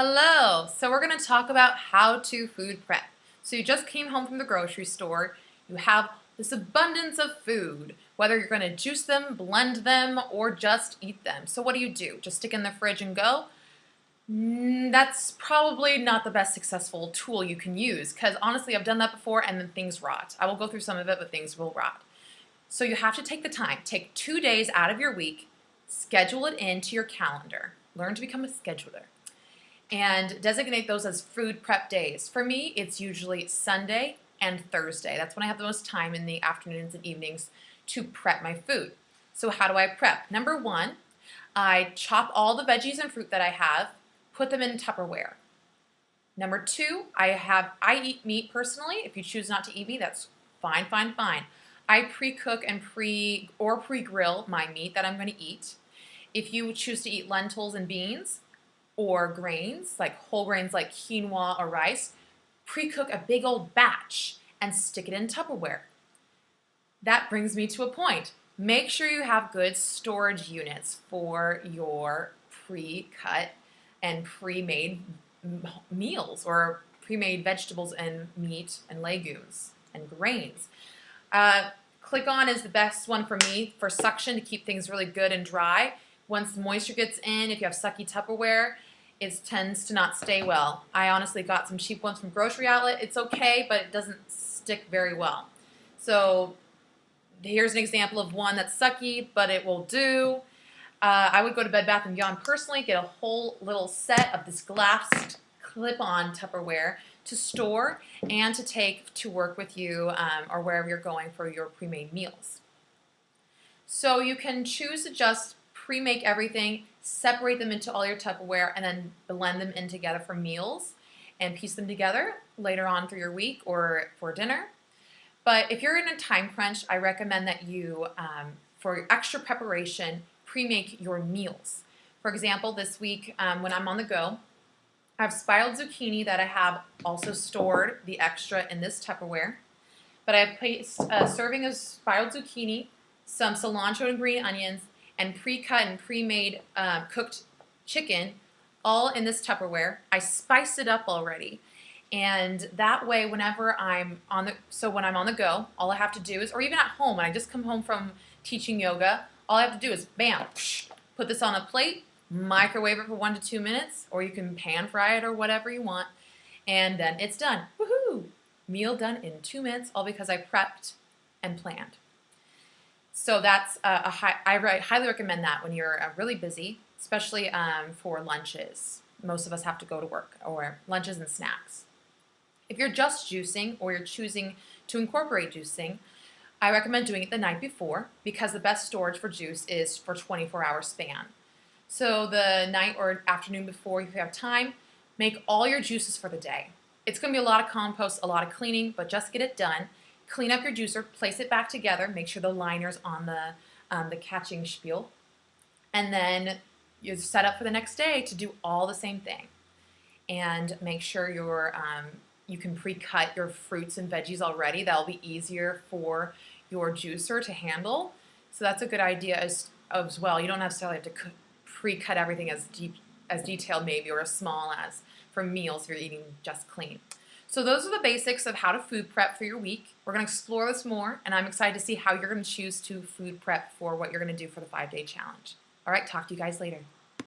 Hello! So we're going to talk about how to food prep. So you just came home from the grocery store, you have this abundance of food, whether you're going to juice them, blend them, or just eat them. So what do? Just stick in the fridge and go? That's probably not the best successful tool you can use because honestly I've done that before and then things rot. I will go through some of it, but things will rot. So you have to take the time. Take 2 days out of your week, schedule it into your calendar. Learn to become a scheduler and designate those as food prep days. For me, it's usually Sunday and Thursday. That's when I have the most time in the afternoons and evenings to prep my food. So how do I prep? Number one, I chop all the veggies and fruit that I have, put them in Tupperware. Number two, I eat meat personally. If you choose not to eat meat, that's fine, fine, fine. I pre-cook and pre-grill my meat that I'm going to eat. If you choose to eat lentils and beans, or grains, like whole grains like quinoa or rice, pre-cook a big old batch and stick it in Tupperware. That brings me to a point. Make sure you have good storage units for your pre-cut and pre-made meals or pre-made vegetables and meat and legumes and grains. Click-on is the best one for me for suction to keep things really good and dry. Once the moisture gets in, if you have sucky Tupperware, it tends to not stay well. I honestly got some cheap ones from Grocery Outlet. It's okay, but it doesn't stick very well. So here's an example of one that's sucky, but it will do. I would go to Bed Bath & Beyond personally, get a whole little set of this glass clip-on Tupperware to store and to take to work with you or wherever you're going for your pre-made meals. So you can choose to just pre-make everything, separate them into all your Tupperware, and then blend them in together for meals and piece them together later on through your week or for dinner. But if you're in a time crunch, I recommend that you, for extra preparation, pre-make your meals. For example, this week when I'm on the go, I have spiraled zucchini that I have also stored the extra in this Tupperware. But I have placed a serving of spiraled zucchini, some cilantro and green onions, and pre-cut and pre-made cooked chicken all in this Tupperware. I spiced it up already. And that way, whenever I'm on the go, all I have to do is, or even at home, when I just come home from teaching yoga, all I have to do is, bam, put this on a plate, microwave it for 1 to 2 minutes, or you can pan fry it or whatever you want, and then it's done. Woohoo! Meal done in 2 minutes, all because I prepped and planned. So that's I highly recommend that when you're really busy, especially for lunches. Most of us have to go to work, or lunches and snacks. If you're just juicing or you're choosing to incorporate juicing, I recommend doing it the night before because the best storage for juice is for 24-hour span. So the night or afternoon before, if you have time, make all your juices for the day. It's going to be a lot of compost, a lot of cleaning, but just get it done. Clean up your juicer, place it back together, make sure the liner's on the catching spiel, and then you're set up for the next day to do all the same thing. And make sure you can pre-cut your fruits and veggies already. That'll be easier for your juicer to handle. So that's a good idea as well. You don't necessarily have to pre-cut everything as detailed maybe or as small as for meals if you're eating just clean. So those are the basics of how to food prep for your week. We're going to explore this more, and I'm excited to see how you're going to choose to food prep for what you're going to do for the 5-day challenge. All right, talk to you guys later.